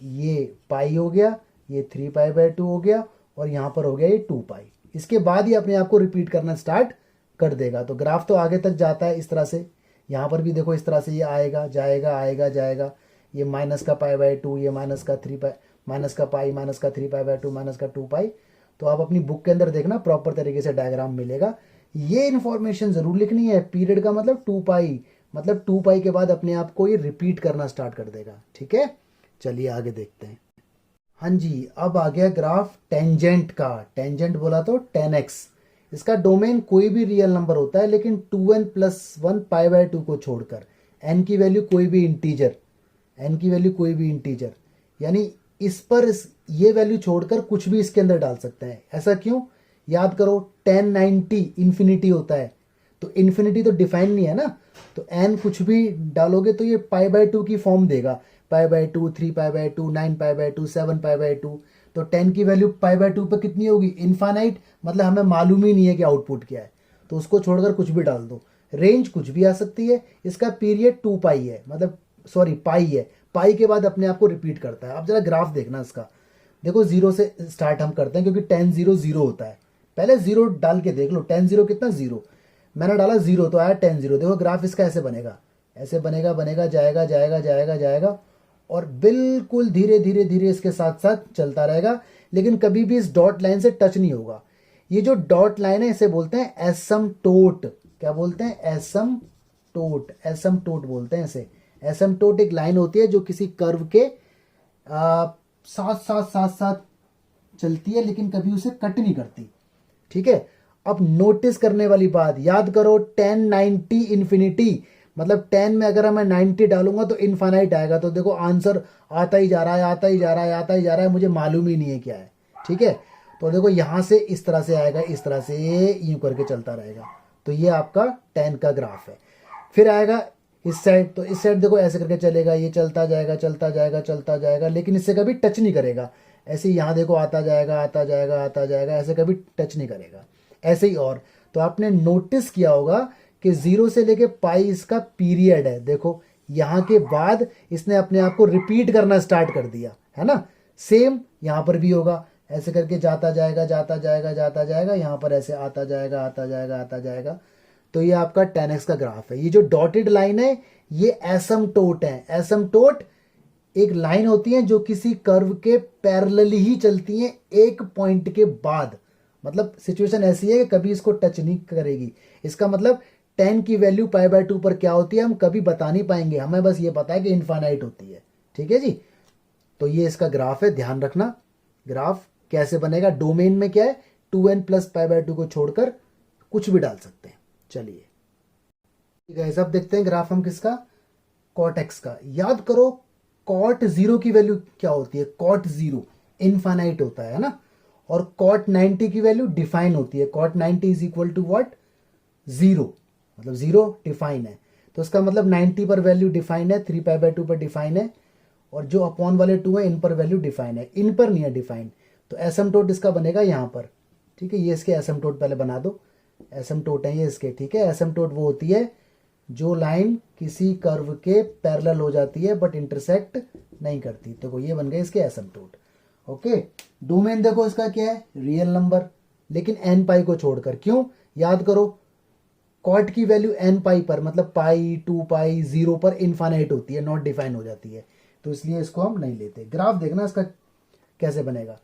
ये पाई हो गया, ये 3π/2 हो गया, और यहाँ पर हो गया ये 2 पाई। इसके बाद ही अपने आप को रिपीट करना स्टार्ट कर देगा। तो ग्राफ तो आगे तक जाता है इस तरह से, यहाँ पर भी देखो इस तरह से ये आएगा जाएगा आएगा जाएगा, ये -π/2, ये -3 पाई, -3π/2, -2 तो आप अपनी बुक के अंदर देखना, प्रॉपर तरीके से डायग्राम मिलेगा। ये इन्फॉर्मेशन जरूर लिखनी है। पीरियड का मतलब 2 पाई, मतलब 2 पाई के बाद अपने आप को ये रिपीट करना स्टार्ट कर देगा, ठीक है। चलिए आगे देखते हैं। हाँ जी, अब आ गया ग्राफ टेंजेंट का। टेंजेंट बोला तो 10x। इसका डोमेन कोई भी रियल नंबर होता है, लेकिन 2n + 1 π/2 को छोड़कर, n की वैल्यू कोई भी इंटीजर, n की वैल्यू कोई भी इंटीजर, यानी इस पर ये वैल्यू छोड़कर कुछ भी इसके अंदर डाल सकते हैं। ऐसा क्यों, याद करो 1090 इन्फिनिटी होता है, तो इन्फिनिटी तो डिफाइन नहीं है ना, तो n कुछ भी डालोगे तो ये π/2 की फॉर्म देगा, π/2, 3π/2, 9π/2, 7π/2। तो 10 की वैल्यू π/2 पे कितनी होगी, इनफाइनाइट, मतलब हमें मालूम ही नहीं है कि आउटपुट क्या है, तो उसको छोड़कर कुछ भी डाल दो। रेंज कुछ भी आ सकती है। इसका पीरियड 2 पाई है, मतलब सॉरी पाई है, पाई के बाद अपने आप को रिपीट करता है। अब जरा ग्राफ देखना इसका, देखो जीरो से स्टार्ट हम करते हैं क्योंकि टेन जीरो जीरो होता है। पहले जीरो डाल के देख लो, टेन जीरो कितना, जीरो। मैंने डाला जीरो तो आया टेन जीरो। देखो ग्राफ इसका ऐसे बनेगा, ऐसे बनेगा, बनेगा, जाएगा जाएगा जाएगा जाएगा, और बिल्कुल धीरे धीरे धीरे इसके साथ साथ चलता रहेगा, लेकिन कभी भी इस डॉट लाइन से टच नहीं होगा। ये जो डॉट लाइन है इसे बोलते हैं एसमटोट। क्या बोलते हैं? एसमटोट। एसमटोट बोलते हैं इसे। एसमटोट एक लाइन होती है जो किसी कर्व के साथ साथ साथ साथ चलती है, लेकिन कभी उसे कट नहीं करती। ठीक है। अब नोटिस करने वाली बात याद करो, 10 90 इन्फिनिटी, मतलब 10 में अगर मैं 90 डालूंगा तो इनफाइनाइट आएगा। तो देखो आंसर आता ही जा रहा है, आता ही जा रहा है, आता ही जा रहा है, मुझे मालूम ही नहीं है क्या है। ठीक है। तो देखो यहां से इस तरह से आएगा, इस तरह से यूं करके चलता रहेगा। तो ये आपका 10 का ग्राफ है। फिर आएगा इस साइड, तो इस साइड देखो ऐसे करके चलेगा, ये चलता जाएगा चलता जाएगा चलता जाएगा, लेकिन इससे कभी टच नहीं करेगा। ऐसे यहाँ देखो आता जाएगा आता जाएगा आता जाएगा, ऐसे कभी टच नहीं करेगा। ऐसे ही और। तो आपने नोटिस किया होगा कि जीरो से लेके पाई इसका पीरियड है। देखो यहाँ के बाद इसने अपने आप को रिपीट करना स्टार्ट कर दिया है ना। सेम यहाँ पर भी होगा, ऐसे करके जाता जाएगा जाता जाएगा जाता जाएगा, यहाँ पर ऐसे आता जाएगा आता जाएगा आता जाएगा। तो ये आपका 10x का ग्राफ है। ये जो डॉटेड लाइन है ये एसमटोट है। एसमटोट एक लाइन होती है जो किसी कर्व के पैरेलल ही चलती है एक पॉइंट के बाद। मतलब सिचुएशन ऐसी है कि कभी इसको टच नहीं करेगी। इसका मतलब 10 की वैल्यू पाई बाय 2 पर क्या होती है हम कभी बता नहीं पाएंगे, हमें बस ये पता है कि इनफाइनाइट होती है। ठीक है जी। तो ये इसका ग्राफ है, ध्यान रखना। ग्राफ कैसे बनेगा, डोमेन में क्या है, 2n प्लस पाई बाय 2 को छोड़कर कुछ भी डाल सकते हैं। चलिए ठीक है, सब देखते हैं ग्राफ हम किसका, कॉट एक्स का। याद करो कॉट जीरो की वैल्यू क्या होती है, कॉट जीरो इनफाइनाइट होता है ना, और कॉट 90 की वैल्यू डिफाइन होती है। Cot 90 is equal to what, zero, मतलब जीरो डिफाइन है। तो इसका मतलब 90 पर वैल्यू डिफाइन है, 3 पाई बाय 2 पर डिफाइन है, और जो अपॉन वाले 2 है इन पर वैल्यू डिफाइन है, इन पर नहीं है डिफाइन। तो एसमटोट इसका बनेगा यहाँ पर। ठीक है, ये इसके एसमटोट पहले बना दो। एसमटोट है ये इसके। ठीक है, एसमटोट वो होती है जो लाइन किसी कर्व के पैरेलल हो जाती है बट इंटरसेक्ट नहीं करती। तो ये बन गए इसके एसमटोट। ओके, डोमेन देखो इसका क्या है, रियल नंबर, लेकिन एन पाई को छोड़कर। क्यों, याद करो कॉट की वैल्यू एन पाई पर, मतलब पाई 2 पाई 0 पर इनफाइनाइट होती है, नॉट डिफाइन हो जाती है, तो इसलिए इसको हम नहीं लेते। ग्राफ देखना इसका कैसे बनेगा।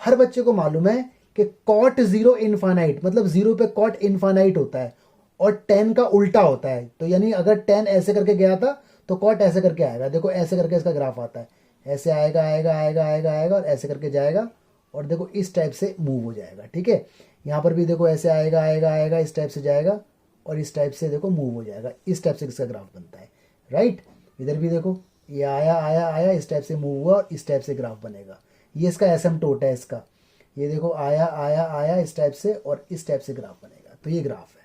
हर बच्चे को मालूम है कि कॉट जीरो इनफाइनाइट, मतलब जीरो पे कॉट इनफाइनाइट होता है, और 10 का उल्टा होता है। तो यानी अगर 10 ऐसे करके गया था तो कॉट ऐसे करके आएगा। देखो ऐसे करके इसका ग्राफ आता है, ऐसे आएगा आएगा आएगा आएगा आएगा और ऐसे करके जाएगा, और देखो इस टाइप से मूव हो जाएगा। ठीक है, यहाँ पर भी देखो ऐसे आएगा आएगा आएगा, इस टाइप से जाएगा, और इस टाइप से देखो मूव हो जाएगा। इस टाइप से इसका ग्राफ बनता है। राइट, इधर भी देखो ये आया आया आया, इस टाइप से मूव हुआ और इस टाइप से ग्राफ बनेगा। ये इसका एसमटोट है इसका। ये देखो आया आया आया इस टाइप से, और इस टाइप से ग्राफ बनेगा। तो ये ग्राफ है।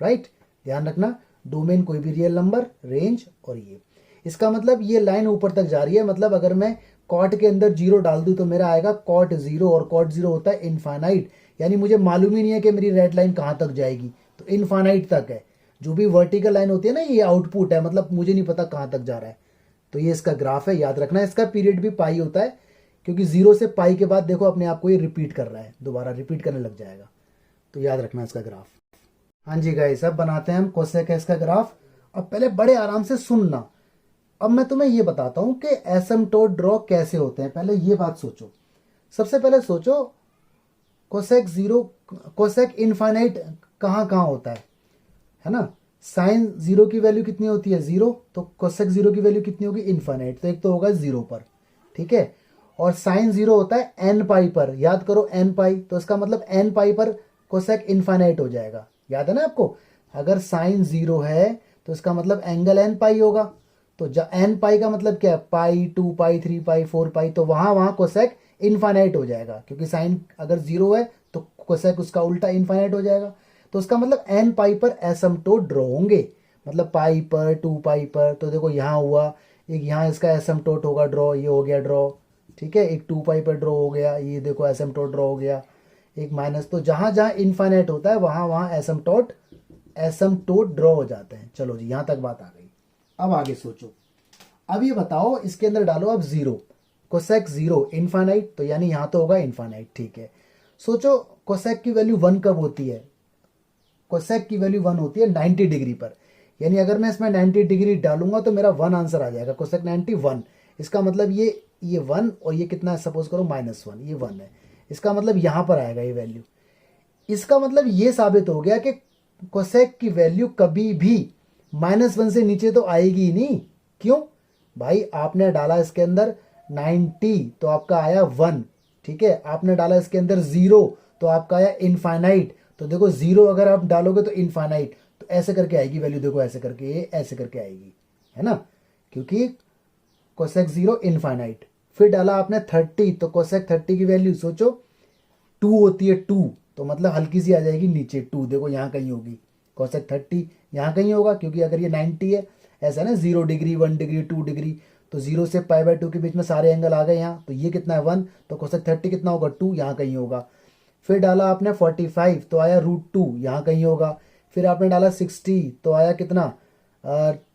राइट, ध्यान रखना, डोमेन कोई भी रियल नंबर, रेंज, और ये इसका मतलब ये लाइन ऊपर तक जा रही है। मतलब अगर मैं कॉट के अंदर जीरो डाल दूं तो मेरा आएगा कॉट जीरो, और कॉट जीरो होता है इनफाइनाइट, यानी मुझे मालूम ही नहीं है कि मेरी रेड लाइन कहां तक जाएगी, तो इनफाइनाइट तक है। जो भी वर्टिकल लाइन होती है ना, ये आउटपुट है, मतलब मुझे नहीं पता कहां तक जा रहा है। तो ये इसका ग्राफ है, याद रखना। इसका पीरियड भी पाई होता है, क्योंकि जीरो से पाई के बाद देखो अपने आप को ये रिपीट कर रहा है, दोबारा रिपीट करने लग जाएगा। तो याद रखना इसका ग्राफ। हाँ जी गाइस, अब बनाते हैं हम कोसेक एक्स का ग्राफ। अब पहले बड़े आराम से सुनना। अब मैं तुम्हें ये बताता हूं कि एसिम्पटोट ड्रॉ कैसे होते हैं। पहले ये बात सोचो, सबसे पहले सोचो कोसेक जीरो, कोसेक इनफाइनाइट कहाँ कहाँ होता है ना। साइन जीरो की वैल्यू कितनी होती है, जीरो, तो कोसेक जीरो की वैल्यू कितनी होगी, इनफाइनाइट, तो एक तो होगा जीरो पर। ठीक है, और साइन जीरो होता है एन पाई पर। याद करो एन पाई, तो इसका मतलब एन पाई पर कोसेक इनफाइनाइट हो जाएगा। याद है ना आपको, अगर साइन जीरो है तो इसका मतलब एंगल एन पाई होगा। तो एन पाई का मतलब क्या है, पाई 2 पाई 3 पाई 4 पाई, तो वहां कोसेक इनफाइनाइट हो जाएगा, क्योंकि साइन अगर जीरो है तो कोसेक उसका उल्टा इनफाइनाइट हो जाएगा। तो उसका मतलब एन पाई पर एसिम्पटोट ड्रॉ होंगे, मतलब पाई पर 2 पाई पर। तो देखो यहाँ हुआ एक, यहाँ इसका एसिम्पटोट होगा ड्रॉ, ये हो गया ड्रॉ। ठीक है, एक 2 पाई पर ड्रॉ हो गया, ये देखो एसिम्पटोट ड्रॉ हो गया, एक माइनस। तो जहां जहां इनफाइनाइट होता है वहां वहां एसिम्पटोट ड्रॉ हो जाते हैं। चलो जी, यहां तक बात आ गई। अब आगे सोचो। अब ये बताओ, इसके अंदर डालो अब जीरो, कोसेक 0 इनफाइनाइट, तो यानी यहाँ तो होगा इनफाइनाइट, ठीक है। सोचो कोसेक की वैल्यू 1 कब होती है? कोसेक की वैल्यू 1 होती है 90 डिग्री पर, यानी अगर मैं इसमें 90 डिग्री डालूंगा तो मेरा 1 आंसर आ जाएगा। कोसेक 90 1, इसका मतलब ये 1 और ये कितना है, सपोज करो -1, ये 1 है, इसका मतलब यहाँ पर आएगा ये वैल्यू। इसका मतलब ये साबित हो गया कि कोसेक की वैल्यू कभी भी -1 से नीचे तो आएगी ही नहीं। क्यों भाई? आपने डाला इसके अंदर 90 तो आपका आया 1, ठीक है। आपने डाला इसके अंदर 0 तो आपका आया इनफाइनाइट। तो देखो 0 अगर आप डालोगे तो इनफाइनाइट, तो ऐसे करके आएगी वैल्यू, देखो ऐसे करके, ये ऐसे करके आएगी, है ना, क्योंकि कोसेक 0 इनफाइनाइट। फिर डाला आपने 30 तो कोसेक 30 की वैल्यू सोचो 2 होती है, 2 तो मतलब हल्की सी आ जाएगी नीचे, 2 देखो यहाँ कहीं होगी। कोसेक 30 यहाँ कहीं होगा, क्योंकि अगर ये 90 है, ऐसा ना 0 डिग्री 1 डिग्री 2 डिग्री, तो 0 से π/2 के बीच में सारे एंगल आ गए यहाँ, तो ये कितना है 1, तो कोसेक 30 कितना होगा 2, यहाँ कहीं होगा। फिर डाला आपने 45 तो आया √2, यहाँ कहीं होगा। फिर आपने डाला 60 तो आया कितना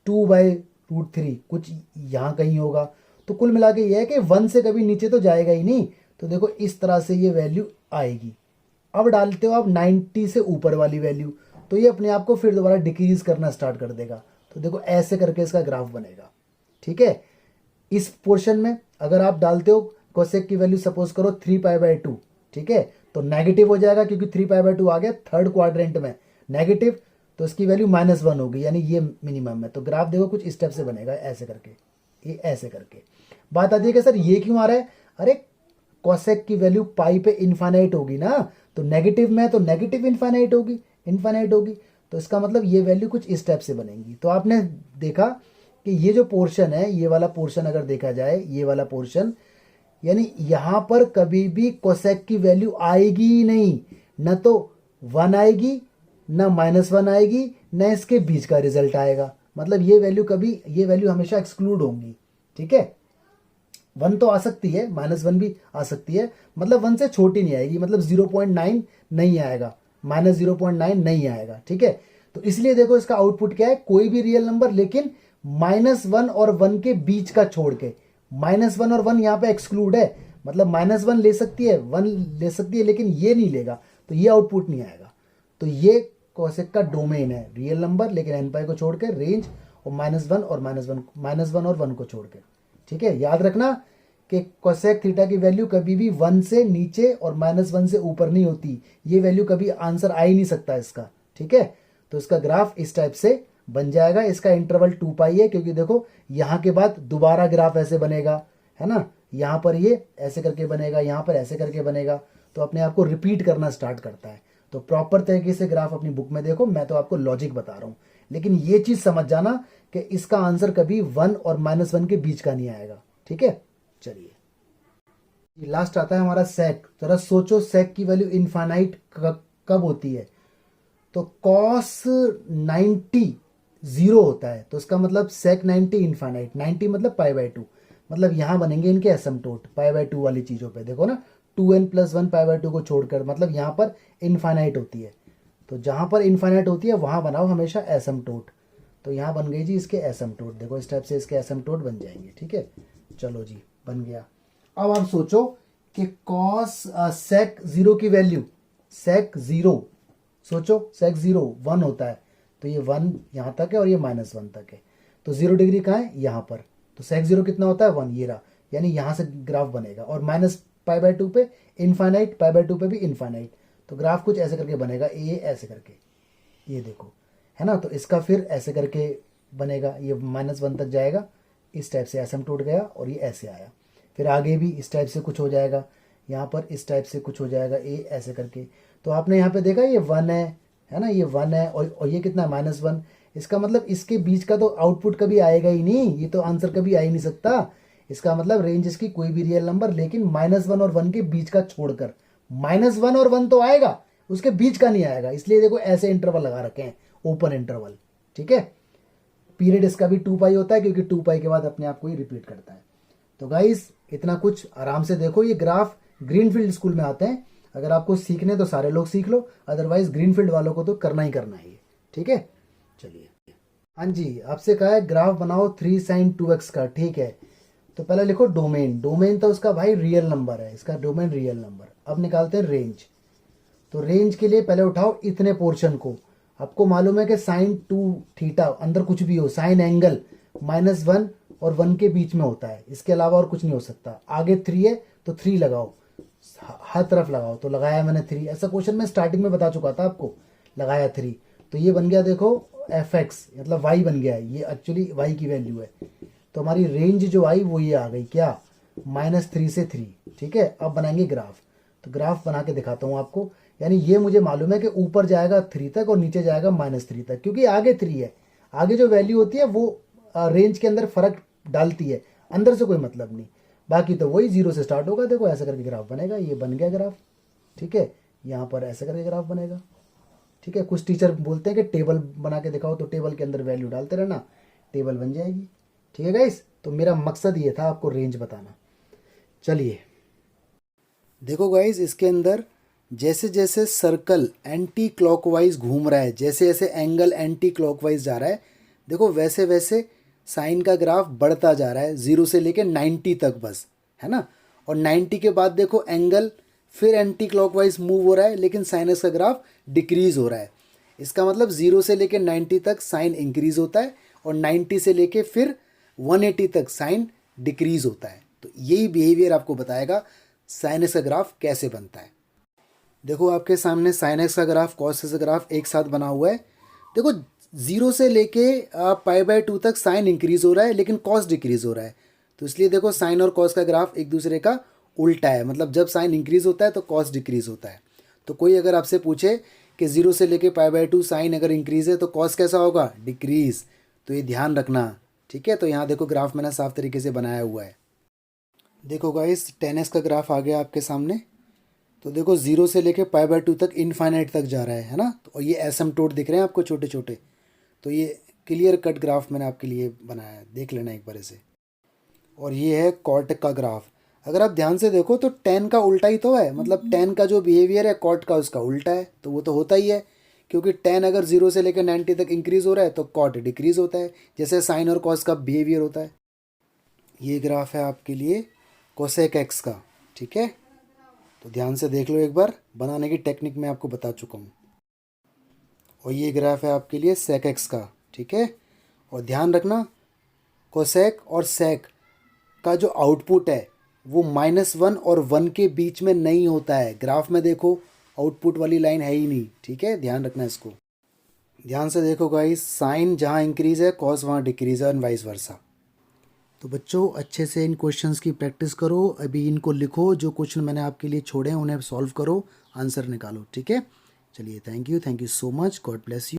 2/√3, कुछ यहाँ कहीं होगा। तो कुल मिला के ये है कि 1 से कभी नीचे तो जाएगा ही नहीं। तो देखो इस तरह से ये वैल्यू आएगी। अब डालते हो आप 90 से ऊपर वाली वैल्यू, तो ये अपने आप को फिर दोबारा डिक्रीज करना स्टार्ट कर देगा। तो देखो ऐसे करके इसका ग्राफ बनेगा, ठीक है। इस पोर्शन में अगर आप डालते हो कोसेक की वैल्यू सपोज करो 3π/2, ठीक है, तो नेगेटिव हो जाएगा, क्योंकि 3π/2 आ गया थर्ड क्वाड्रेंट में नेगेटिव, तो इसकी वैल्यू -1 होगी, यानी ये मिनिमम है। तो ग्राफ देखो कुछ स्टेप से बनेगा, ऐसे करके, ये ऐसे करके। बात आती है कि सर ये क्यों आ रहा है? अरे कोसेक की वैल्यू पाई पे इनफाइनाइट होगी ना, तो नेगेटिव में तो नेगेटिव इनफाइनाइट होगी, तो इसका मतलब ये वैल्यू कुछ इस टाइप से बनेगी। तो आपने देखा कि ये जो पोर्शन है, ये वाला पोर्शन अगर देखा जाए, ये वाला पोर्शन, यानी यहां पर कभी भी कोसेक की वैल्यू आएगी ही नहीं, न तो 1 आएगी, न -1 आएगी, न इसके बीच का रिजल्ट आएगा। मतलब ये वैल्यू हमेशा एक्सक्लूड होंगी, ठीक है। 1 तो आ सकती है, -1 भी आ सकती है, मतलब 1 से छोटी नहीं आएगी, मतलब 0.9 नहीं आएगा, -0.9 नहीं आएगा, ठीक है। तो इसलिए देखो इसका आउटपुट क्या है, कोई भी रियल नंबर लेकिन -1 और 1 के बीच का छोड़ के, -1 और 1 यहाँ पे एक्सक्लूड है, मतलब -1 ले सकती है, 1 ले सकती है, लेकिन ये नहीं लेगा, तो ये आउटपुट नहीं आएगा। तो ये कोसेक का डोमेन है, रियल नंबर लेकिन nπ को छोड़ के, रेंज और -1 और 1 को छोड़ के, ठीक है। याद रखना कि कोसेक थीटा की वैल्यू कभी भी 1 से नीचे और -1 से ऊपर नहीं होती, ये वैल्यू कभी आंसर आ ही नहीं सकता इसका, ठीक है। तो इसका ग्राफ इस टाइप से बन जाएगा। इसका इंटरवल 2π है, क्योंकि देखो यहाँ के बाद दोबारा ग्राफ ऐसे बनेगा, है ना, यहाँ पर ये ऐसे करके बनेगा, यहाँ पर ऐसे करके बनेगा, तो अपने आप को रिपीट करना स्टार्ट करता है। तो प्रॉपर तरीके से ग्राफ अपनी बुक में देखो, मैं तो आपको लॉजिक बता रहा हूँ, लेकिन ये चीज समझ जाना कि इसका आंसर कभी 1 और -1 के बीच का नहीं आएगा, ठीक है। चलिए लास्ट आता है हमारा सेक। जरा सोचो सेक की वैल्यू इनफाइनाइट कब होती है? तो cos 90 0 होता है, तो इसका मतलब sec 90 इनफाइनाइट, 90 मतलब π/2, मतलब यहां बनेंगे इनके एसिम्पटोट π/2 वाली चीजों पे, देखो ना 2n+1 π/2 को छोड़कर, मतलब यहां पर इनफाइनाइट होती है। तो जहां पर इनफाइनाइट होती है वहां बनाओ हमेशा एसिम्पटोट। तो यहां बन गई जी इसके एसिम्पटोट, देखो इस टाइप से इसके एसिम्पटोट बन जाएंगे, ठीक है। चलो जी बन गया। अब आप सोचो कि cos sec 0 की वैल्यू, sec 0 सोचो, sec 0 1 होता है, तो ये 1 यहाँ तक है और ये -1 तक है, तो 0 डिग्री कहाँ है? यहाँ पर। तो sec 0 कितना होता है? 1, ये रहा, यानी यहाँ से ग्राफ बनेगा, और -π/2 पे इनफाइनाइट, π/2 पे भी इनफाइनाइट, तो ग्राफ कुछ ऐसे करके बनेगा, ये ऐसे करके, ये देखो, है ना। तो इसका फिर ऐसे करके बनेगा, ये -1 तक जाएगा, इस टाइप से एसिम्पटोट गया और ये ऐसे आया। फिर आगे भी इस टाइप से कुछ हो जाएगा, यहाँ पर इस टाइप से कुछ हो जाएगा, ये ऐसे करके। तो आपने यहाँ पे देखा ये 1 है ना, ये 1 है, और ये कितना -1, इसका मतलब इसके बीच का तो आउटपुट कभी आएगा ही नहीं, ये तो आंसर कभी आ ही नहीं सकता। इसका मतलब रेंज इसकी कोई भी रियल नंबर लेकिन -1 और 1 के बीच का छोड़कर, -1 और 1 तो आएगा, उसके बीच का नहीं आएगा। इसलिए देखो ऐसे इंटरवल लगा रखे हैं, ओपन इंटरवल, ठीक है। पीरियड इसका भी 2π होता है, क्योंकि 2π के बाद अपने आप को ही रिपीट करता है। तो गाइस इतना कुछ आराम से देखो, ये ग्राफ ग्रीनफील्ड स्कूल में आते हैं, अगर आपको सीखने तो सारे लोग सीख लो, अदरवाइज ग्रीनफील्ड वालों को तो करना ही करना है ये, ठीक है। चलिए हाँ जी, आपसे कहा है ग्राफ बनाओ 3 sin 2x का, ठीक है। तो पहले लिखो डोमेन, डोमेन तो उसका भाई रियल नंबर है, इसका डोमेन रियल नंबर। अब निकालते हैं रेंज। तो रेंज के लिए पहले उठाओ इतने पोर्शन को। आपको मालूम है कि साइन 2 थीटा अंदर कुछ भी हो, साइन एंगल -1 और 1 के बीच में होता है, इसके अलावा और कुछ नहीं हो सकता। आगे 3 है तो 3 लगाओ, हर तरफ लगाओ। तो लगाया मैंने 3, ऐसा क्वेश्चन मैं स्टार्टिंग में बता चुका था आपको, लगाया 3। तो ये बन गया देखो fx, मतलब y बन गया है, ये एक्चुअली y की वैल्यू है। तो हमारी रेंज जो आई वो ये आ गई क्या, -3 से 3। ठीक है, अब बनाएंगे ग्राफ। तो ग्राफ बना के दिखाता हूँ आपको। यानी ये मुझे मालूम है कि ऊपर जाएगा 3 तक और नीचे जाएगा -3 तक, क्योंकि आगे 3 है। आगे जो वैल्यू होती है वो रेंज के अंदर फर्क डालती है, अंदर से कोई मतलब नहीं। बाकी तो वही 0 से स्टार्ट होगा। देखो ऐसा करके ग्राफ बनेगा, ये बन गया ग्राफ। ठीक है, यहाँ पर ऐसे करके ग्राफ बनेगा। ठीक है, कुछ टीचर बोलते हैं कि टेबल बना के दिखाओ, तो टेबल के अंदर वैल्यू डालते रहना, टेबल बन जाएगी। ठीक है गाइस, तो मेरा मकसद ये था आपको रेंज बताना। चलिए देखो गाइस, इसके अंदर जैसे जैसे सर्कल एंटी क्लॉकवाइज घूम रहा है, जैसे जैसे एंगल एंटी क्लॉकवाइज जा रहा है, देखो वैसे वैसे साइन का ग्राफ बढ़ता जा रहा है 0 से लेके 90 तक बस, है ना। और 90 के बाद देखो एंगल फिर एंटी क्लॉकवाइज मूव हो रहा है, लेकिन साइनस का ग्राफ डिक्रीज हो रहा है। इसका मतलब 0 से लेके 90 तक साइन इंक्रीज होता है और 90 से लेके फिर 180 तक साइन डिक्रीज होता है। तो यही बिहेवियर आपको बताएगा साइनस का ग्राफ कैसे बनता है। देखो आपके सामने साइनस का ग्राफ, कॉस का ग्राफ एक साथ बना हुआ है। देखो 0 से लेके π/2 तक साइन इंक्रीज हो रहा है, लेकिन कॉस डिक्रीज हो रहा है। तो इसलिए देखो साइन और कॉस का ग्राफ एक दूसरे का उल्टा है, मतलब जब साइन इंक्रीज होता है तो कॉस डिक्रीज होता है। तो कोई अगर आपसे पूछे कि 0 से लेके π/2 साइन अगर इंक्रीज है तो कॉस कैसा होगा, डिक्रीज। तो ये ध्यान रखना। ठीक है, तो यहाँ देखो ग्राफ मैंने साफ तरीके से बनाया हुआ है। देखो गाइस, 10s का ग्राफ आ गया आपके सामने। तो देखो 0 से लेके π/2 तक इनफाइनाइट तक जा रहा है ना। तो ये एसिम्पटोट दिख रहे हैं आपको छोटे छोटे। तो ये क्लियर कट ग्राफ मैंने आपके लिए बनाया है, देख लेना एक बार इसे। और ये है कॉट का ग्राफ। अगर आप ध्यान से देखो तो tan का उल्टा ही तो है, मतलब tan का जो बिहेवियर है कॉट का उसका उल्टा है। तो वो तो होता ही है, क्योंकि tan अगर 0 से लेकर 90 तक इंक्रीज हो रहा है तो कॉट डिक्रीज होता है, जैसे साइन और कॉस का बिहेवियर होता है। ये ग्राफ है आपके लिए कोसेक एक्स का। ठीक है, तो ध्यान से देख लो एक बार, बनाने की टेक्निक मैं आपको बता चुका हूँ। और ये ग्राफ है आपके लिए सेक एक्स का। ठीक है, और ध्यान रखना कोसेक और सेक का जो आउटपुट है वो -1 और 1 के बीच में नहीं होता है। ग्राफ में देखो आउटपुट वाली लाइन है ही नहीं। ठीक है, ध्यान रखना इसको। ध्यान से देखो गाइस, साइन जहाँ इंक्रीज है कॉस वहाँ डिक्रीज है, और वाइस वर्सा। तो बच्चों अच्छे से इन क्वेश्चंस की प्रैक्टिस करो, अभी इनको लिखो, जो क्वेश्चन मैंने आपके लिए छोड़े हैं उन्हें सॉल्व करो, आंसर निकालो। ठीक है, चलिए thank you so much, God bless you.